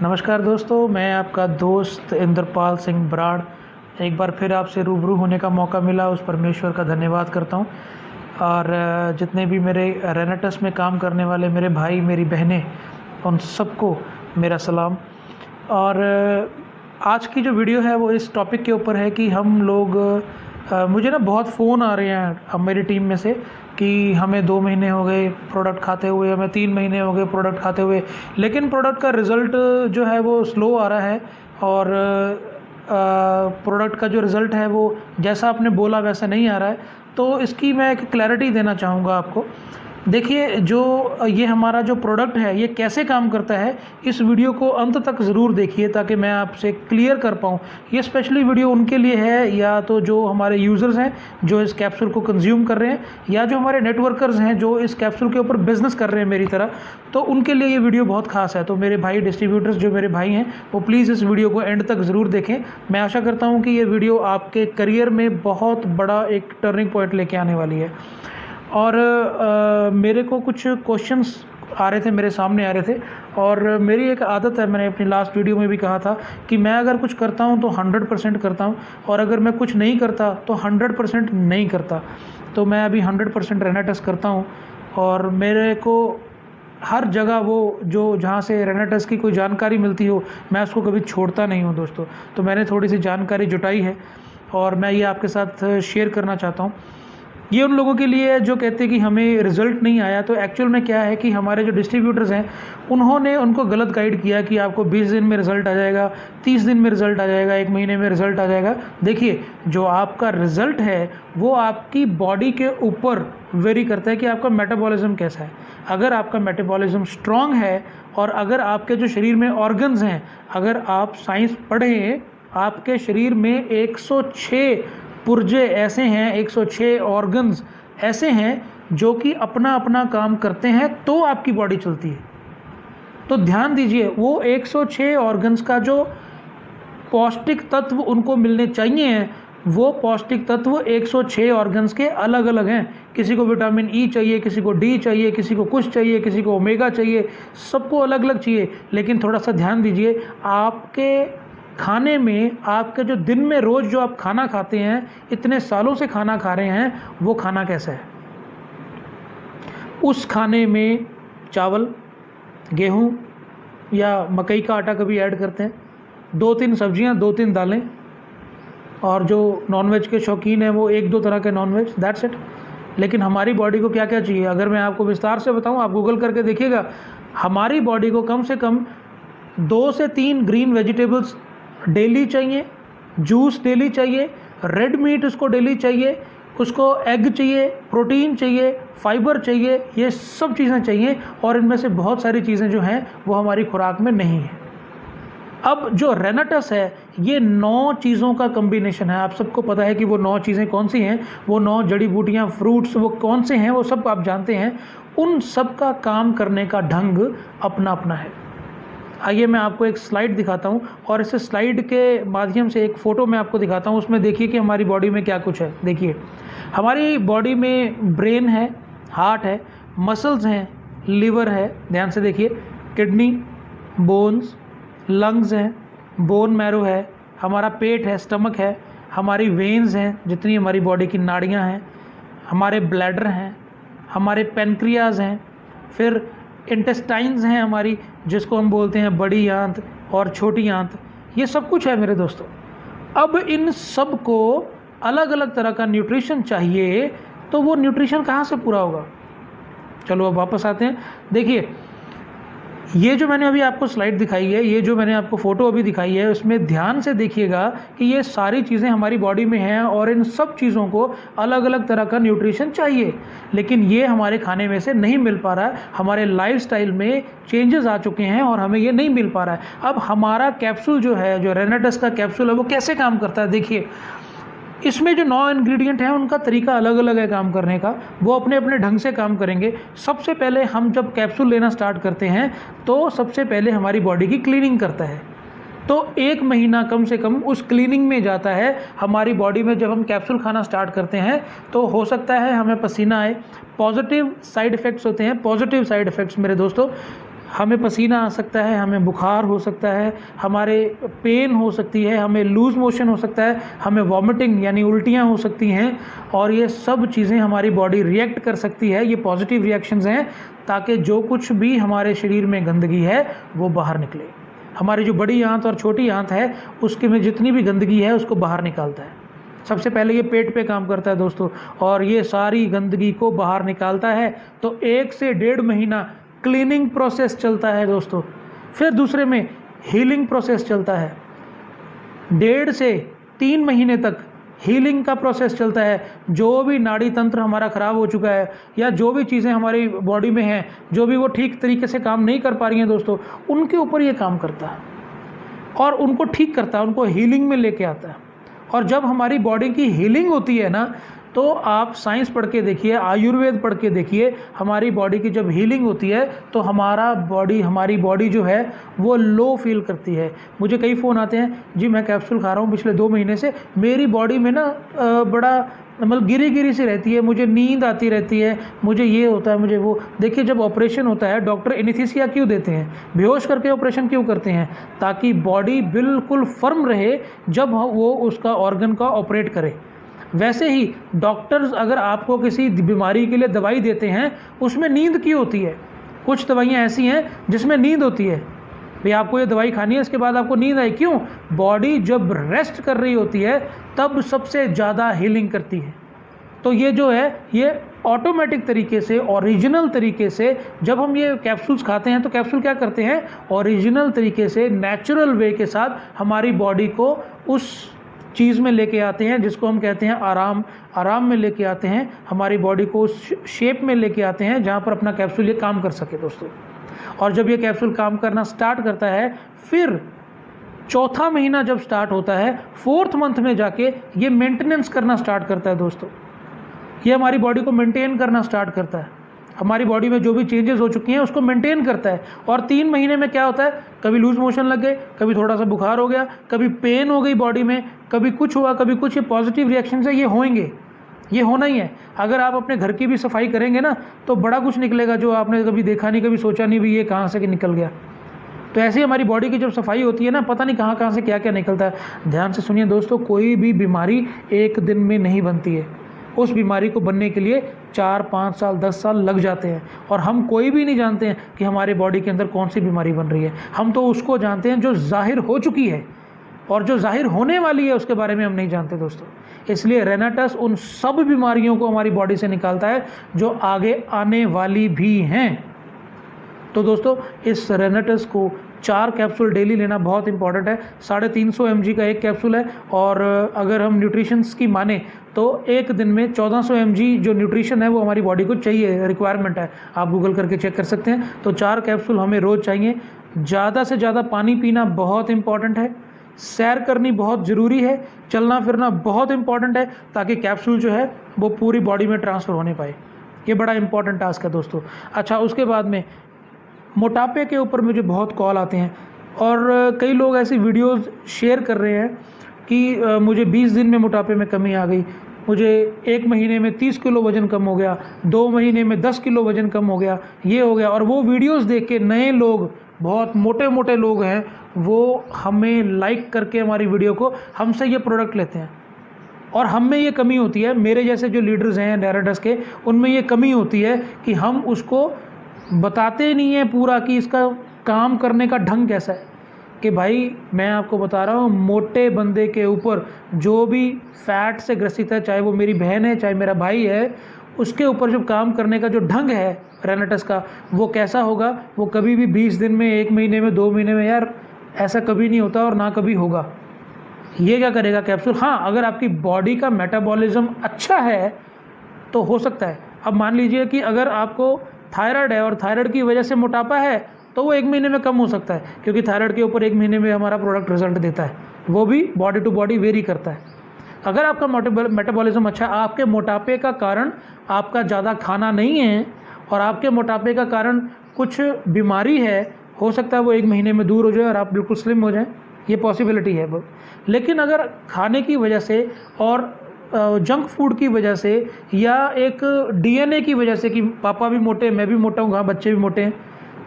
नमस्कार दोस्तों, मैं आपका दोस्त इंद्रपाल सिंह बराड़ एक बार फिर आपसे रूबरू होने का मौका मिला, उस परमेश्वर का धन्यवाद करता हूँ। और जितने भी मेरे रेनेटस में काम करने वाले मेरे भाई मेरी बहनें, उन सबको मेरा सलाम। और आज की जो वीडियो है वो इस टॉपिक के ऊपर है कि हम लोग मुझे ना बहुत फ़ोन आ रहे हैं अब मेरी टीम में से कि हमें 2 महीने हो गए प्रोडक्ट खाते हुए, हमें 3 महीने हो गए प्रोडक्ट खाते हुए, लेकिन प्रोडक्ट का रिज़ल्ट जो है वो स्लो आ रहा है। और प्रोडक्ट का जो रिज़ल्ट है वो जैसा आपने बोला वैसा नहीं आ रहा है। तो इसकी मैं एक क्लैरिटी देना चाहूँगा आपको। देखिए, जो ये हमारा जो प्रोडक्ट है ये कैसे काम करता है, इस वीडियो को अंत तक ज़रूर देखिए ताकि मैं आपसे क्लियर कर पाऊँ। ये स्पेशली वीडियो उनके लिए है, या तो जो हमारे यूज़र्स हैं जो इस कैप्सूल को कंज्यूम कर रहे हैं, या जो हमारे नेटवर्कर्स हैं जो इस कैप्सूल के ऊपर बिज़नेस कर रहे हैं मेरी तरह, तो उनके लिए ये वीडियो बहुत खास है। तो मेरे भाई डिस्ट्रीब्यूटर्स जो मेरे भाई हैं वो प्लीज़ इस वीडियो को एंड तक ज़रूर देखें। मैं आशा करता हूँ कि ये वीडियो आपके करियर में बहुत बड़ा एक टर्निंग पॉइंट लेके आने वाली है। और मेरे को कुछ क्वेश्चंस आ रहे थे, मेरे सामने आ रहे थे, और मेरी एक आदत है, मैंने अपनी लास्ट वीडियो में भी कहा था कि मैं अगर कुछ करता हूं तो 100% करता हूं, और अगर मैं कुछ नहीं करता तो 100% नहीं करता। तो मैं अभी 100% रेनेटस करता हूं, और मेरे को हर जगह वो जो जहाँ से रेनेटस की कोई जानकारी मिलती हो मैं उसको कभी छोड़ता नहीं हूँ दोस्तों। तो मैंने थोड़ी सी जानकारी जुटाई है और मैं ये आपके साथ शेयर करना चाहता हूँ। ये उन लोगों के लिए जो कहते हैं कि हमें रिज़ल्ट नहीं आया, तो एक्चुअल में क्या है कि हमारे जो डिस्ट्रीब्यूटर्स हैं उन्होंने उनको गलत गाइड किया कि आपको 20 दिन में रिज़ल्ट आ जाएगा, 30 दिन में रिज़ल्ट आ जाएगा, 1 महीने में रिज़ल्ट आ जाएगा। देखिए, जो आपका रिज़ल्ट है वो आपकी बॉडी के ऊपर वेरी करता है कि आपका मेटाबॉलिज्म कैसा है। अगर आपका मेटाबॉलिज्म स्ट्रॉन्ग है और अगर आपके जो शरीर में ऑर्गन्स हैं, अगर आप साइंस पढ़ें, आपके शरीर में 106 पुर्जे ऐसे हैं, 106 ऑर्गन्स ऐसे हैं जो कि अपना अपना काम करते हैं तो आपकी बॉडी चलती है। तो ध्यान दीजिए, वो 106 ऑर्गन्स का जो पौष्टिक तत्व उनको मिलने चाहिए हैं, वो पौष्टिक तत्व 106 ऑर्गन्स के अलग अलग हैं। किसी को विटामिन ई चाहिए, किसी को डी चाहिए, किसी को कुछ चाहिए, किसी को ओमेगा चाहिए, सबको अलग अलग चाहिए। लेकिन थोड़ा सा ध्यान दीजिए, आपके खाने में, आपके जो दिन में रोज़ जो आप खाना खाते हैं, इतने सालों से खाना खा रहे हैं, वो खाना कैसा है। उस खाने में चावल, गेहूं या मकई का आटा कभी ऐड करते हैं, 2-3 सब्जियां, 2-3 दालें, और जो नॉनवेज के शौकीन हैं वो 1-2 तरह के नॉनवेज, दैट्स इट। लेकिन हमारी बॉडी को क्या क्या चाहिए, अगर मैं आपको विस्तार से बताऊं, आप गूगल करके देखिएगा, हमारी बॉडी को कम से कम 2 से 3 ग्रीन वेजिटेबल्स डेली चाहिए, जूस डेली चाहिए, रेड मीट उसको डेली चाहिए, उसको एग चाहिए, प्रोटीन चाहिए, फाइबर चाहिए, ये सब चीज़ें चाहिए। और इनमें से बहुत सारी चीज़ें जो हैं वो हमारी खुराक में नहीं है। अब जो रेनेटस है ये 9 चीज़ों का कम्बिनेशन है। आप सबको पता है कि वो 9 चीज़ें कौन सी हैं, वो 9 जड़ी बूटियाँ, फ्रूट्स वो कौन से हैं, वो सब आप जानते हैं। उन सब का काम करने का ढंग अपना अपना है। आइए मैं आपको एक स्लाइड दिखाता हूँ, और इस स्लाइड के माध्यम से एक फ़ोटो मैं आपको दिखाता हूँ। उसमें देखिए कि हमारी बॉडी में क्या कुछ है। देखिए, हमारी बॉडी में ब्रेन है, हार्ट है, मसल्स हैं, लिवर है, ध्यान से देखिए, किडनी, बोन्स, लंग्स हैं, बोन मैरो है, हमारा पेट है, स्टमक है, हमारी वेन्स हैं, जितनी हमारी बॉडी की नाड़ियाँ हैं, हमारे ब्लैडर हैं, हमारे पेनक्रियाज हैं, फिर इंटेस्टाइन्स हैं हमारी, जिसको हम बोलते हैं बड़ी आंत और छोटी आंत। ये सब कुछ है मेरे दोस्तों। अब इन सब को अलग अलग तरह का न्यूट्रिशन चाहिए, तो वो न्यूट्रिशन कहाँ से पूरा होगा। चलो अब वापस आते हैं। देखिए, ये जो मैंने अभी आपको स्लाइड दिखाई है, ये जो मैंने आपको फ़ोटो अभी दिखाई है, उसमें ध्यान से देखिएगा कि ये सारी चीज़ें हमारी बॉडी में हैं, और इन सब चीज़ों को अलग अलग तरह का न्यूट्रिशन चाहिए। लेकिन ये हमारे खाने में से नहीं मिल पा रहा है, हमारे लाइफस्टाइल में चेंजेस आ चुके हैं और हमें ये नहीं मिल पा रहा है। अब हमारा कैप्सूल जो है, जो रेनेटस का कैप्सूल है, वो कैसे काम करता है। देखिए, इसमें जो 9 इंग्रेडिएंट हैं उनका तरीका अलग अलग है काम करने का, वो अपने अपने ढंग से काम करेंगे। सबसे पहले हम जब कैप्सूल लेना स्टार्ट करते हैं तो सबसे पहले हमारी बॉडी की क्लीनिंग करता है। तो 1 महीना कम से कम उस क्लीनिंग में जाता है हमारी बॉडी में। जब हम कैप्सूल खाना स्टार्ट करते हैं तो हो सकता है हमें पसीना आए, पॉजिटिव साइड इफ़ेक्ट्स होते हैं। पॉजिटिव साइड इफ़ेक्ट्स मेरे दोस्तों, हमें पसीना आ सकता है, हमें बुखार हो सकता है, हमारे पेन हो सकती है, हमें लूज़ मोशन हो सकता है, हमें वॉमिटिंग यानी उल्टियाँ हो सकती हैं, और ये सब चीज़ें हमारी बॉडी रिएक्ट कर सकती है। ये पॉजिटिव रिएक्शंस हैं, ताकि जो कुछ भी हमारे शरीर में गंदगी है वो बाहर निकले। हमारी जो बड़ी आंत और छोटी आंत है उसके में जितनी भी गंदगी है उसको बाहर निकालता है। सबसे पहले ये पेट पे काम करता है दोस्तों, और ये सारी गंदगी को बाहर निकालता है। तो 1 से 1.5 महीना क्लीनिंग प्रोसेस चलता है दोस्तों। फिर दूसरे में हीलिंग प्रोसेस चलता है। 1.5 से 3 महीने तक हीलिंग का प्रोसेस चलता है। जो भी नाड़ी तंत्र हमारा ख़राब हो चुका है, या जो भी चीज़ें हमारी बॉडी में हैं जो भी वो ठीक तरीके से काम नहीं कर पा रही हैं दोस्तों, उनके ऊपर ये काम करता है और उनको ठीक करता है, उनको हीलिंग में लेके आता है। और जब हमारी बॉडी की हीलिंग होती है ना, तो आप साइंस पढ़ के देखिए, आयुर्वेद पढ़ के देखिए, हमारी बॉडी की जब हीलिंग होती है तो हमारी बॉडी जो है वो लो फील करती है। मुझे कई फ़ोन आते हैं, जी मैं कैप्सूल खा रहा हूँ पिछले 2 महीने से, मेरी बॉडी में ना बड़ा मतलब गिरी सी रहती है, मुझे नींद आती रहती है, मुझे ये होता है, मुझे वो। देखिए, जब ऑपरेशन होता है डॉक्टर एनेस्थीसिया क्यों देते हैं, बेहोश करके ऑपरेशन क्यों करते हैं? ताकि बॉडी बिल्कुल फर्म रहे जब वो उसका ऑर्गन का ऑपरेट करे। वैसे ही डॉक्टर्स अगर आपको किसी बीमारी के लिए दवाई देते हैं, उसमें नींद क्यों होती है? कुछ दवाइयाँ ऐसी हैं जिसमें नींद होती है, भाई आपको ये दवाई खानी है, इसके बाद आपको नींद आई, क्यों? बॉडी जब रेस्ट कर रही होती है तब सबसे ज़्यादा हीलिंग करती है। तो ये जो है ये ऑटोमेटिक तरीके से, ओरिजिनल तरीके से जब हम ये कैप्सूल्स खाते हैं तो कैप्सूल क्या करते हैं, ओरिजिनल तरीके से नेचुरल वे के साथ हमारी बॉडी को उस चीज़ में लेके आते हैं जिसको हम कहते हैं आराम में लेके आते हैं, हमारी बॉडी को उस शेप में लेके आते हैं जहाँ पर अपना कैप्सूल ये काम कर सके दोस्तों। और जब ये कैप्सूल काम करना स्टार्ट करता है, फिर 4था महीना जब स्टार्ट होता है, 4th मंथ में जाके ये मेंटेनेंस करना स्टार्ट करता है दोस्तों। ये हमारी बॉडी को मेंटेन करना स्टार्ट करता है, हमारी बॉडी में जो भी चेंजेस हो चुकी हैं उसको मेंटेन करता है। और 3 महीने में क्या होता है, कभी लूज मोशन लग गए, कभी थोड़ा सा बुखार हो गया, कभी पेन हो गई बॉडी में, कभी कुछ हुआ, कभी कुछ। ये पॉजिटिव रिएक्शन है, ये होंगे, ये होना ही है। अगर आप अपने घर की भी सफाई करेंगे ना तो बड़ा कुछ निकलेगा जो आपने कभी देखा नहीं, कभी सोचा नहीं भी ये कहाँ से निकल गया। तो ऐसे ही हमारी बॉडी की जब सफाई होती है ना, पता नहीं कहाँ से क्या क्या निकलता है। ध्यान से सुनिए दोस्तों, कोई भी बीमारी एक दिन में नहीं बनती है। उस बीमारी को बनने के लिए 4, 5 साल, 10 साल लग जाते हैं। और हम कोई भी नहीं जानते हैं कि हमारी बॉडी के अंदर कौन सी बीमारी बन रही है। हम तो उसको जानते हैं जो जाहिर हो चुकी है, और जो जाहिर होने वाली है उसके बारे में हम नहीं जानते दोस्तों। इसलिए रेनाटस उन सब बीमारियों को हमारी बॉडी से निकालता है जो आगे आने वाली भी हैं। तो दोस्तों, इस रेनाटस को 4 कैप्सूल डेली लेना बहुत इंपॉर्टेंट है। 350 mg का एक कैप्सूल है, और अगर हम न्यूट्रिशंस की माने तो एक दिन में 1400 mg जो न्यूट्रिशन है वो हमारी बॉडी को चाहिए, रिक्वायरमेंट है। आप गूगल करके चेक कर सकते हैं। तो 4 कैप्सूल हमें रोज़ चाहिए। ज़्यादा से ज़्यादा पानी पीना बहुत इंपॉर्टेंट है, सैर करनी बहुत ज़रूरी है, चलना फिरना बहुत इंपॉर्टेंट है, ताकि कैप्सूल जो है वो पूरी बॉडी में ट्रांसफ़र होने पाए। ये बड़ा इंपॉर्टेंट टास्क है दोस्तों। अच्छा, उसके बाद में मोटापे के ऊपर मुझे बहुत कॉल आते हैं, और कई लोग ऐसी वीडियोस शेयर कर रहे हैं कि मुझे 20 दिन में मोटापे में कमी आ गई, मुझे 1 महीने में 30 किलो वज़न कम हो गया, 2 महीने में 10 किलो वज़न कम हो गया, ये हो गया। और वो वीडियोस देख के नए लोग, बहुत मोटे मोटे लोग हैं, वो हमें लाइक करके हमारी वीडियो को हमसे ये प्रोडक्ट लेते हैं। और हम में ये कमी होती है, मेरे जैसे जो लीडर्स हैं रेनाटस के, उनमें ये कमी होती है कि हम उसको बताते नहीं हैं पूरा कि इसका काम करने का ढंग कैसा है। कि भाई मैं आपको बता रहा हूँ, मोटे बंदे के ऊपर जो भी फैट से ग्रसित है, चाहे वो मेरी बहन है चाहे मेरा भाई है, उसके ऊपर जो काम करने का जो ढंग है रेनाटस का, वो कैसा होगा, वो कभी भी 20 दिन में, 1 महीने में, 2 महीने में, यार ऐसा कभी नहीं होता और ना कभी होगा। ये क्या करेगा कैप्सूल? हाँ, अगर आपकी बॉडी का मेटाबॉलिज्म अच्छा है तो हो सकता है। अब मान लीजिए कि अगर आपको थायराइड है और थायराइड की वजह से मोटापा है, तो वो 1 महीने में कम हो सकता है, क्योंकि थायराइड के ऊपर 1 महीने में हमारा प्रोडक्ट रिजल्ट देता है। वो भी बॉडी टू बॉडी वेरी करता है। अगर आपका मेटाबॉलिज्म अच्छा, आपके मोटापे का कारण आपका ज़्यादा खाना नहीं है और आपके मोटापे का कारण कुछ बीमारी है, हो सकता है वो 1 महीने में दूर हो जाए और आप बिल्कुल स्लिम हो जाएं, ये पॉसिबिलिटी है वो। लेकिन अगर खाने की वजह से और जंक फूड की वजह से या एक DNA की वजह से कि पापा भी मोटे, मैं भी मोटा हूँ, हाँ बच्चे भी मोटे हैं,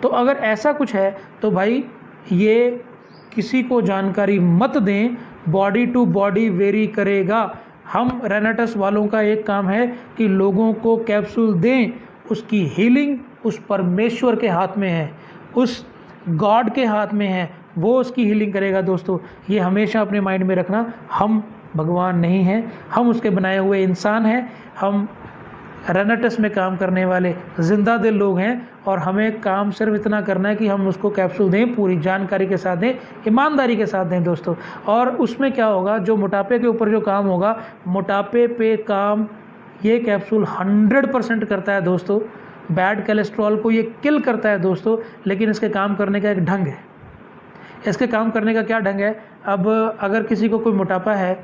तो अगर ऐसा कुछ है तो भाई ये किसी को जानकारी मत दें, बॉडी टू बॉडी वेरी करेगा। हम रेनाटस वालों का एक काम है कि लोगों को कैप्सूल दें, उसकी हीलिंग उस परमेश्वर के हाथ में है, उस गॉड के हाथ में है, वो उसकी हीलिंग करेगा दोस्तों। ये हमेशा अपने माइंड में रखना, हम भगवान नहीं हैं, हम उसके बनाए हुए इंसान हैं, हम रेनाटस में काम करने वाले जिंदा दिल लोग हैं और हमें काम सिर्फ इतना करना है कि हम उसको कैप्सूल दें, पूरी जानकारी के साथ दें, ईमानदारी के साथ दें दोस्तों। और उसमें क्या होगा, जो मोटापे के ऊपर जो काम होगा, मोटापे पे काम ये कैप्सूल 100% करता है दोस्तों। बैड कोलेस्ट्रॉल को ये किल करता है दोस्तों, लेकिन इसके काम करने का एक ढंग है। इसके काम करने का क्या ढंग है, अब अगर किसी को कोई मोटापा है,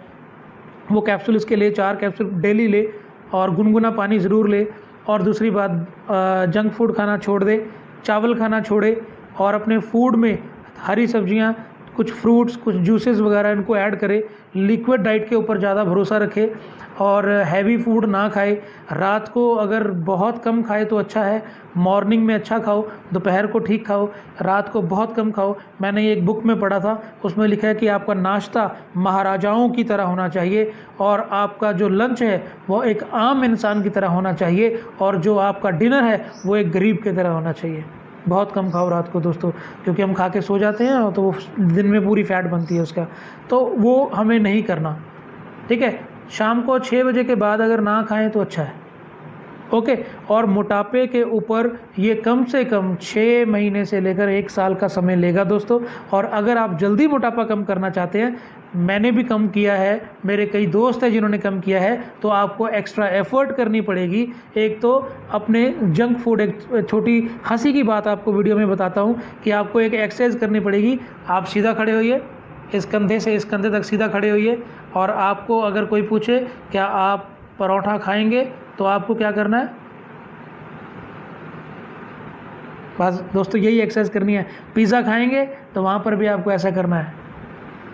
वो कैप्सूल इसके लिए 4 कैप्सूल डेली ले और गुनगुना पानी ज़रूर ले। और दूसरी बात, जंक फूड खाना छोड़ दे, चावल खाना छोड़े और अपने फूड में हरी सब्जियां, कुछ फ्रूट्स, कुछ जूसेस वगैरह इनको ऐड करे। लिक्विड डाइट के ऊपर ज़्यादा भरोसा रखे और हैवी फूड ना खाए। रात को अगर बहुत कम खाए तो अच्छा है, मॉर्निंग में अच्छा खाओ, दोपहर को ठीक खाओ, रात को बहुत कम खाओ। मैंने एक बुक में पढ़ा था, उसमें लिखा है कि आपका नाश्ता महाराजाओं की तरह होना चाहिए और आपका जो लंच है वो एक आम इंसान की तरह होना चाहिए और जो आपका डिनर है वो एक गरीब की तरह होना चाहिए। बहुत कम खाओ रात को दोस्तों, क्योंकि हम खा के सो जाते हैं तो वो दिन में पूरी फैट बनती है उसका, तो वो हमें नहीं करना, ठीक है। शाम को 6 बजे के बाद अगर ना खाएं तो अच्छा है, ओके। और मोटापे के ऊपर ये कम से कम 6 महीने से लेकर 1 साल का समय लेगा दोस्तों। और अगर आप जल्दी मोटापा कम करना चाहते हैं, मैंने भी कम किया है, मेरे कई दोस्त हैं जिन्होंने कम किया है, तो आपको एक्स्ट्रा एफर्ट करनी पड़ेगी। एक तो अपने जंक फूड, एक छोटी हंसी की बात आपको वीडियो में बताता हूँ कि आपको एक एक्सरसाइज करनी पड़ेगी। आप सीधा खड़े होइए, इस कंधे से इस कंधे तक सीधा खड़े होइए और आपको अगर कोई पूछे क्या आप परोठा खाएंगे तो आपको क्या करना है, बस दोस्तों यही एक्सरसाइज करनी है। पिज़्ज़ा खाएंगे तो वहाँ पर भी आपको ऐसा करना है।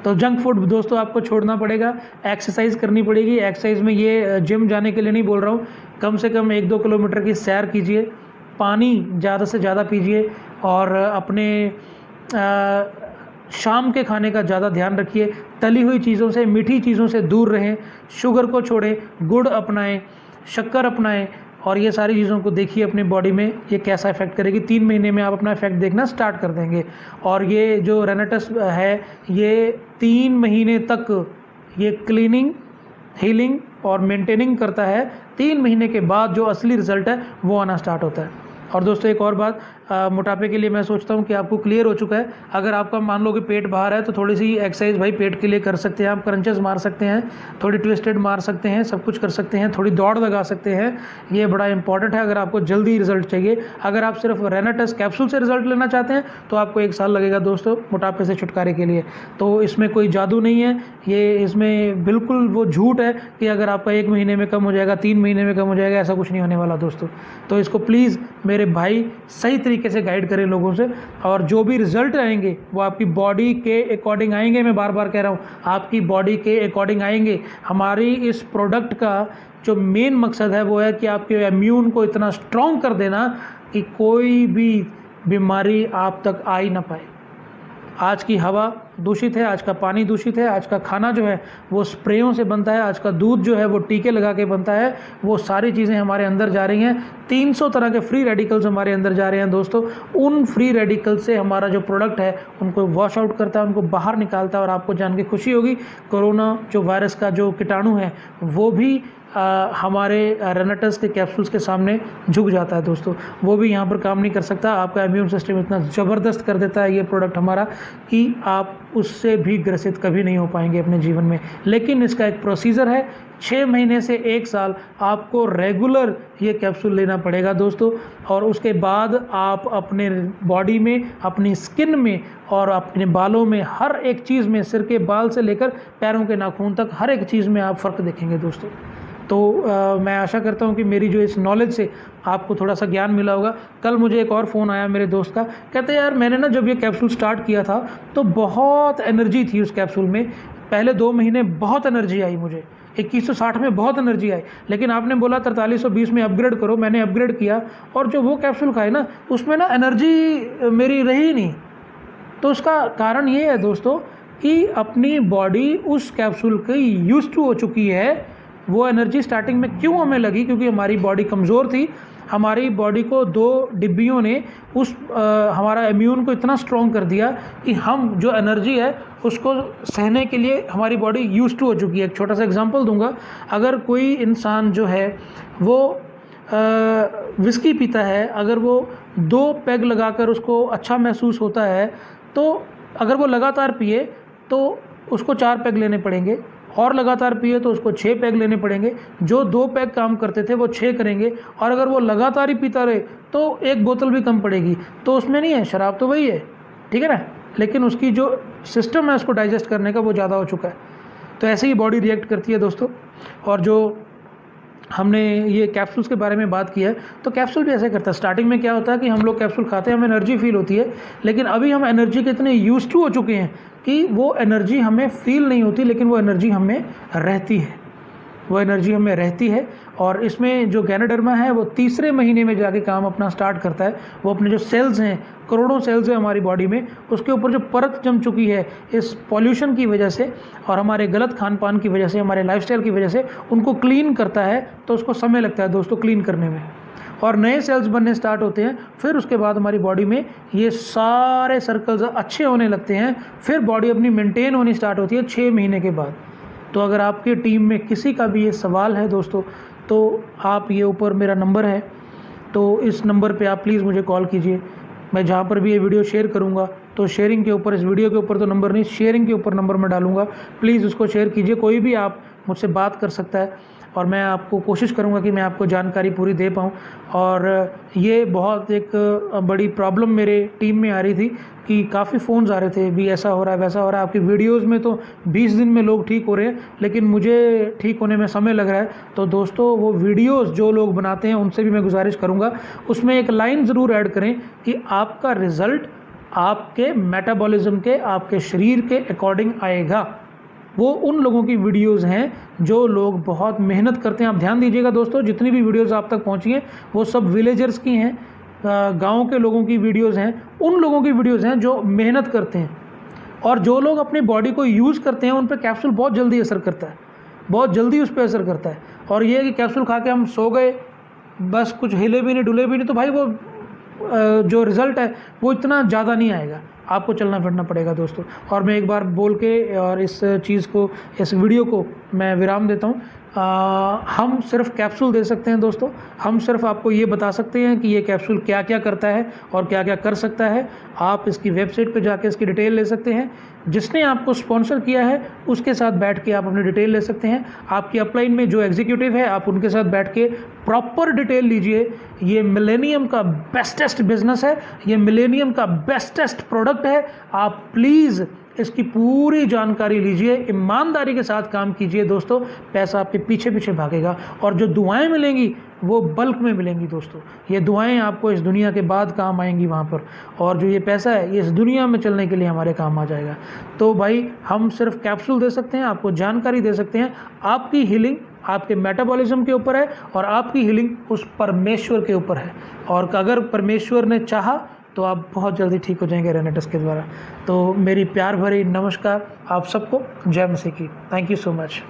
तो जंक फूड दोस्तों आपको छोड़ना पड़ेगा, एक्सरसाइज करनी पड़ेगी। एक्सरसाइज में ये जिम जाने के लिए नहीं बोल रहा हूँ, कम से कम 1-2 किलोमीटर की सैर कीजिए, पानी ज़्यादा से ज़्यादा पीजिए और अपने शाम के खाने का ज़्यादा ध्यान रखिए। तली हुई चीज़ों से, मीठी चीज़ों से दूर रहें, शुगर को छोड़ें, गुड़ अपनाएं, शक्कर अपनाएं और ये सारी चीज़ों को देखिए अपनी बॉडी में ये कैसा इफेक्ट करेगी। 3 महीने में आप अपना इफेक्ट देखना स्टार्ट कर देंगे। और ये जो रेनाटस है ये 3 महीने तक ये क्लीनिंग, हीलिंग और मेंटेनिंग करता है। 3 महीने के बाद जो असली रिजल्ट है वो आना स्टार्ट होता है। और दोस्तों एक और बात, मोटापे के लिए मैं सोचता हूँ कि आपको क्लियर हो चुका है। अगर आपका मान लो कि पेट बाहर है तो थोड़ी सी एक्सरसाइज भाई पेट के लिए कर सकते हैं आप, क्रंचेस मार सकते हैं, थोड़ी ट्विस्टेड मार सकते हैं, सब कुछ कर सकते हैं, थोड़ी दौड़ लगा सकते हैं। ये बड़ा इंपॉर्टेंट है अगर आपको जल्दी रिजल्ट चाहिए। अगर आप सिर्फ रेनाटस कैप्सूल से रिजल्ट लेना चाहते हैं तो आपको 1 साल लगेगा दोस्तों मोटापे से छुटकारे के लिए। तो इसमें कोई जादू नहीं है, ये इसमें बिल्कुल वो झूठ है कि अगर आपका 1 महीने में कम हो जाएगा, 3 महीने में कम हो जाएगा, ऐसा कुछ नहीं होने वाला दोस्तों। तो इसको प्लीज़ मेरे भाई सही तरीके से गाइड करें लोगों से, और जो भी रिजल्ट आएंगे वो आपकी बॉडी के अकॉर्डिंग आएंगे। मैं बार बार कह रहा हूँ आपकी बॉडी के अकॉर्डिंग आएंगे। हमारी इस प्रोडक्ट का जो मेन मकसद है वो है कि आपके इम्यून को इतना स्ट्रॉन्ग कर देना कि कोई भी बीमारी आप तक आ ही ना पाए। आज की हवा दूषित है, आज का पानी दूषित है, आज का खाना जो है वो स्प्रेयों से बनता है, आज का दूध जो है वो टीके लगा के बनता है, वो सारी चीज़ें हमारे अंदर जा रही हैं। 300 तरह के फ्री रेडिकल्स हमारे अंदर जा रहे हैं दोस्तों। उन फ्री रेडिकल से हमारा जो प्रोडक्ट है उनको वॉश आउट करता है, उनको बाहर निकालता है। और आपको जान के खुशी होगी, कोरोना जो वायरस का जो कीटाणु है वो भी हमारे रेनाटस के कैप्सूल्स के सामने झुक जाता है दोस्तों। वो भी यहाँ पर काम नहीं कर सकता। आपका इम्यून सिस्टम इतना ज़बरदस्त कर देता है ये प्रोडक्ट हमारा कि आप उससे भी ग्रसित कभी नहीं हो पाएंगे अपने जीवन में। लेकिन इसका एक प्रोसीजर है, 6 महीने से 1 साल आपको रेगुलर ये कैप्सूल लेना पड़ेगा दोस्तों। और उसके बाद आप अपने बॉडी में, अपनी स्किन में और अपने बालों में, हर एक चीज़ में, सिर के बाल से लेकर पैरों के नाखून तक हर एक चीज़ में आप फ़र्क देखेंगे दोस्तों। तो मैं आशा करता हूँ कि मेरी जो इस नॉलेज से आपको थोड़ा सा ज्ञान मिला होगा। कल मुझे एक और फ़ोन आया मेरे दोस्त का, कहते यार मैंने ना जब ये कैप्सूल स्टार्ट किया था तो बहुत एनर्जी थी उस कैप्सूल में, पहले 2 महीने बहुत एनर्जी आई मुझे, 2160 में बहुत एनर्जी आई, लेकिन आपने बोला 4320 में अपग्रेड करो, मैंने अपग्रेड किया और जो वो कैप्सूल खाए ना उसमें ना एनर्जी मेरी रही नहीं। तो उसका कारण ये है दोस्तों कि अपनी बॉडी उस कैप्सूल की यूज्ड टू हो चुकी है। वो एनर्जी स्टार्टिंग में क्यों हमें लगी? क्योंकि हमारी बॉडी कमज़ोर थी। हमारी बॉडी को 2 डिब्बियों ने हमारा इम्यून को इतना स्ट्रॉन्ग कर दिया कि हम जो एनर्जी है उसको सहने के लिए हमारी बॉडी यूज्ड टू हो चुकी है। एक छोटा सा एग्जांपल दूंगा, अगर कोई इंसान जो है वो विस्की पीता है, अगर वो 2 पैग लगाकर उसको अच्छा महसूस होता है, तो अगर वो लगातार पिए तो उसको 4 पैग लेने पड़ेंगे, और लगातार पिए तो उसको 6 पैग लेने पड़ेंगे। जो 2 पैग काम करते थे वो 6 करेंगे, और अगर वो लगातार ही पीता रहे तो 1 बोतल भी कम पड़ेगी। तो उसमें नहीं है, शराब तो वही है, ठीक है ना, लेकिन उसकी जो सिस्टम है उसको डाइजेस्ट करने का वो ज़्यादा हो चुका है। तो ऐसे ही बॉडी रिएक्ट करती है दोस्तों। और जो हमने ये कैप्सूल्स के बारे में बात की है, तो कैप्सूल भी ऐसे करता है। स्टार्टिंग में क्या होता है कि हम लोग कैप्सूल खाते हैं, हमें एनर्जी फील होती है, लेकिन अभी हम एनर्जी के इतने यूज्ड टू हो चुके हैं कि वो एनर्जी हमें फील नहीं होती, लेकिन वो एनर्जी हमें रहती है, वो एनर्जी हमें रहती है। और इसमें जो गैनोडर्मा है वो 3रे महीने में जाके काम अपना स्टार्ट करता है। वो अपने जो सेल्स हैं, करोड़ों सेल्स हैं हमारी बॉडी में, उसके ऊपर जो परत जम चुकी है इस पॉल्यूशन की वजह से और हमारे गलत खान पान की वजह से, हमारे लाइफस्टाइल की वजह से, उनको क्लीन करता है। तो उसको समय लगता है दोस्तों क्लीन करने में, और नए सेल्स बनने स्टार्ट होते हैं। फिर उसके बाद हमारी बॉडी में ये सारे सर्कल्स अच्छे होने लगते हैं। फिर बॉडी अपनी मेंटेन होनी स्टार्ट होती है 6 महीने के बाद। तो अगर आपकी टीम में किसी का भी ये सवाल है दोस्तों, तो आप ये ऊपर मेरा नंबर है, तो इस नंबर पे आप प्लीज़ मुझे कॉल कीजिए। मैं जहाँ पर भी ये वीडियो शेयर करूँगा तो शेयरिंग के ऊपर, इस वीडियो के ऊपर तो नंबर नहीं, शेयरिंग के ऊपर नंबर मैं डालूँगा, प्लीज़ उसको शेयर कीजिए। कोई भी आप मुझसे बात कर सकता है और मैं आपको कोशिश करूँगा कि मैं आपको जानकारी पूरी दे पाऊँ। और ये बहुत एक बड़ी प्रॉब्लम मेरे टीम में आ रही थी कि काफ़ी फ़ोन्स आ रहे थे, भी ऐसा हो रहा है, वैसा हो रहा है, आपकी वीडियोस में तो 20 दिन में लोग ठीक हो रहे हैं, लेकिन मुझे ठीक होने में समय लग रहा है। तो दोस्तों वो वीडियोस जो लोग बनाते हैं उनसे भी मैं गुजारिश करूँगा, उसमें एक लाइन ज़रूर ऐड करें कि आपका रिज़ल्ट आपके मेटाबॉलिज्म के, आपके शरीर के अकॉर्डिंग आएगा। वो उन लोगों की वीडियोस हैं जो लोग बहुत मेहनत करते हैं। आप ध्यान दीजिएगा दोस्तों, जितनी भी वीडियोस आप तक पहुंची हैं वो सब विलेजर्स की हैं, गांव के लोगों की वीडियोस हैं, उन लोगों की वीडियोस हैं जो मेहनत करते हैं। और जो लोग अपनी बॉडी को यूज़ करते हैं उन पर कैप्सूल बहुत जल्दी असर करता है, बहुत जल्दी उस पर असर करता है। और ये है कि कैप्सूल खा के हम सो गए, बस कुछ हिले भी नहीं, डुले भी नहीं, तो भाई वो जो रिज़ल्ट है वो इतना ज़्यादा नहीं आएगा। आपको चलना फिरना पड़ेगा दोस्तों। और मैं एक बार बोल के और इस चीज़ को, इस वीडियो को मैं विराम देता हूँ। हम सिर्फ कैप्सूल दे सकते हैं दोस्तों, हम सिर्फ आपको ये बता सकते हैं कि ये कैप्सूल क्या क्या करता है और क्या क्या कर सकता है। आप इसकी वेबसाइट पे जाके इसकी डिटेल ले सकते हैं। जिसने आपको स्पॉन्सर किया है उसके साथ बैठ के आप अपनी डिटेल ले सकते हैं। आपकी अपलाइन में जो एग्जीक्यूटिव है आप उनके साथ बैठ के प्रॉपर डिटेल लीजिए। ये मिलेनियम का बेस्टेस्ट बिजनेस है, ये मिलेनियम का बेस्टेस्ट प्रोडक्ट है। आप प्लीज़ इसकी पूरी जानकारी लीजिए, ईमानदारी के साथ काम कीजिए दोस्तों, पैसा आपके पीछे पीछे भागेगा। और जो दुआएं मिलेंगी वो बल्क में मिलेंगी दोस्तों। ये दुआएं आपको इस दुनिया के बाद काम आएंगी वहाँ पर, और जो ये पैसा है ये इस दुनिया में चलने के लिए हमारे काम आ जाएगा। तो भाई हम सिर्फ कैप्सूल दे सकते हैं, आपको जानकारी दे सकते हैं। आपकी हीलिंग आपके मेटाबॉलिज्म के ऊपर है और आपकी हीलिंग उस परमेश्वर के ऊपर है। और अगर परमेश्वर ने चाहा तो आप बहुत जल्दी ठीक हो जाएंगे रेनेटस के द्वारा। तो मेरी प्यार भरी नमस्कार आप सबको, जय मसीह की। Thank you so much.